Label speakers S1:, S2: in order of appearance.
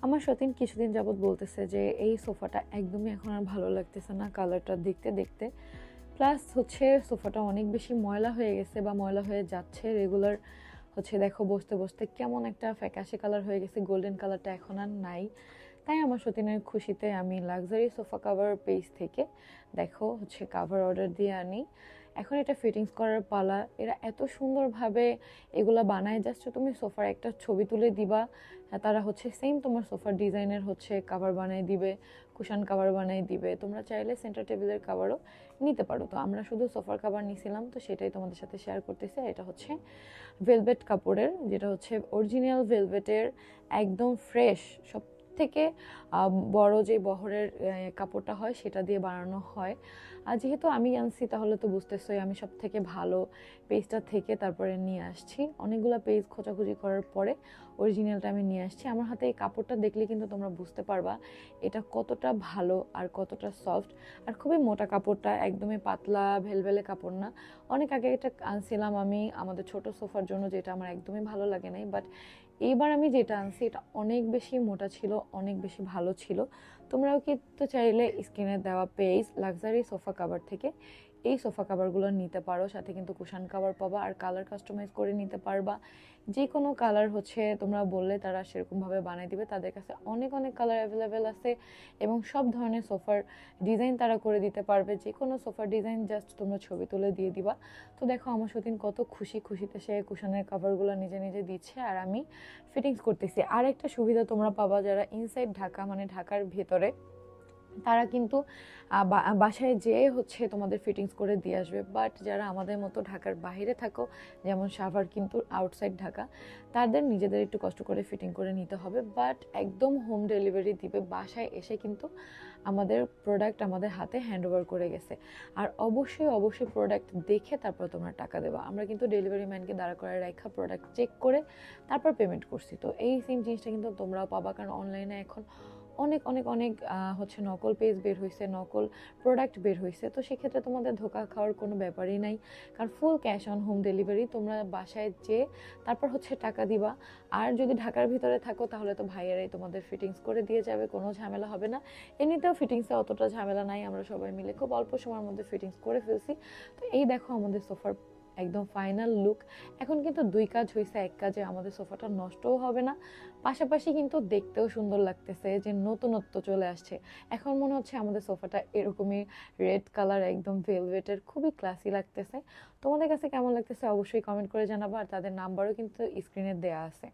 S1: আমার সতীন কিছুদিন যাবৎ বলতেছে যে এই সোফাটা একদমই এখন আর ভালো লাগতেছে না কালারটা দেখতে দেখতে। প্লাস হচ্ছে সোফাটা অনেক বেশি ময়লা হয়ে গেছে বা ময়লা হয়ে যাচ্ছে রেগুলার। হচ্ছে দেখো বসতে বসতে কেমন একটা ফ্যাকাশে কালার হয়ে গেছে, গোল্ডেন কালারটা এখন আর নাই। তাই আমার সতীনের খুশিতে আমি লাক্সারি সোফা কাভার পেজ থেকে দেখো হচ্ছে কাভার অর্ডার দিয়ে আনি। এখন এটা ফিটিংস করার পালা। এরা এত সুন্দরভাবে এগুলা বানায়, জাস্ট তুমি সোফার একটা ছবি তুলে দিবা, তারা হচ্ছে সেম তোমার সোফার ডিজাইনের হচ্ছে কাভার বানিয়ে দিবে, কুশান কাভার বানিয়ে দিবে। তোমরা চাইলে সেন্টার টেবিলের কাভারও নিতে পারো। তো আমরা শুধু সোফার কাভার নিয়েছিলাম, তো সেটাই তোমাদের সাথে শেয়ার করতেছি। এটা হচ্ছে ভেলভেট কাপড়ের, যেটা হচ্ছে অরিজিনাল ভেলভেটের, একদম ফ্রেশ। সব থেকে বড় যে বহরের কাপড়টা হয় সেটা দিয়ে বানানো হয়। আর যেহেতু আমি আনছি তাহলে তো বুঝতেছই আমি সব থেকে ভালো পেজটা থেকে তারপরে নিয়ে আসছি। অনেকগুলো পেজ খোঁজাখুঁজি করার পরে অরিজিনালটা আমি নিয়ে আসছি। আমার হাতে এই কাপড়টা দেখলে কিন্তু তোমরা বুঝতে পারবা এটা কতটা ভালো আর কতটা সফট। আর খুবই মোটা কাপড়টা, একদমই পাতলা ভেলভেলে কাপড় না। অনেক আগে এটা আনছিলাম আমি আমাদের ছোট সোফার জন্য, যেটা আমার একদমই ভালো লাগে নাই, বাট এইবার আমি যেটা আনছি এটা অনেক বেশি মোটা ছিল, অনেক বেশি ভালো ছিল। তোমরাও কিন্তু চাইলে স্ক্রিনে দেওয়া পেজ লাক্সারি সোফা কাভার থেকে এই সোফা কাভারগুলো নিতে পারো। সাথে কিন্তু কুশান কাভার পাবা আর কালার কাস্টমাইজ করে নিতে পারবা। যে কোনো কালার হচ্ছে তোমরা বললে তারা সেরকমভাবে বানিয়ে দিবে। তাদের কাছে অনেক অনেক কালার অ্যাভেলেবেল আছে এবং সব ধরনের সোফার ডিজাইন তারা করে দিতে পারবে। যে কোনো সোফার ডিজাইন জাস্ট তোমরা ছবি তুলে দিয়ে দিবা। তো দেখো আমার সতীন কত খুশিতে সে কুশানের কাভারগুলো নিজে নিজে দিচ্ছে আর আমি ফিটিংস করতেছি। আর একটা সুবিধা তোমরা পাবা যারা ইনসাইড ঢাকা, মানে ঢাকার ভেতরে, তারা কিন্তু বাসায় যেয়ে হচ্ছে তোমাদের ফিটিংস করে দিয়ে আসবে। বাট যারা আমাদের মতো ঢাকার বাইরে থাকো, যেমন সাভার কিন্তু আউটসাইড ঢাকা, তাদের নিজেদের একটু কষ্ট করে ফিটিং করে নিতে হবে। বাট একদম হোম ডেলিভারি দিবে, বাসায় এসে কিন্তু আমাদের প্রোডাক্ট আমাদের হাতে হ্যান্ড ওভার করে গেছে। আর অবশ্যই প্রোডাক্ট দেখে তারপর তোমরা টাকা দেবা। আমরা কিন্তু ডেলিভারি ম্যানকে দাঁড়া করে রাখা প্রোডাক্ট চেক করে তারপর পেমেন্ট করছি। তো এই সেম জিনিসটা কিন্তু তোমরাও পাবা, কারণ অনলাইনে এখন অনেক অনেক অনেক হচ্ছে নকল পেজ বের হয়েছে, নকল প্রোডাক্ট বের হয়েছে। তো সেক্ষেত্রে তোমাদের ধোকা খাওয়ার কোনো ব্যাপারই নাই, কারণ full cash on home delivery. তোমরা বাসায় যেয়ে তারপর হচ্ছে টাকা দিবা। আর যদি ঢাকার ভিতরে থাকো তাহলে তো ভাইয়ারাই তোমাদের ফিটিংস করে দিয়ে যাবে, কোনো ঝামেলা হবে না। এমনিতেও ফিটিংসে অতটা ঝামেলা নাই, আমরা সবাই মিলে খুব অল্প সময়ের মধ্যে ফিটিংস করে ফেলছি। তো এই দেখো আমাদের সোফার একদম ফাইনাল লুক। এখন কিন্তু দুই কাজ হয়েছে, এক কাজে আমাদের সোফাটা নষ্টও হবে না, পাশাপাশি কিন্তু দেখতেও সুন্দর লাগতেছে, যে নতুনত্ব চলে আসছে। এখন মনে হচ্ছে আমাদের সোফাটা এরকমই রেড কালার, একদম ভেলভেটের, খুবই ক্লাসি লাগতেছে। তোমাদের কাছে কেমন লাগতেছে অবশ্যই কমেন্ট করে জানাবা। আর তাদের নাম্বারও কিন্তু স্ক্রিনে দেয়া আছে।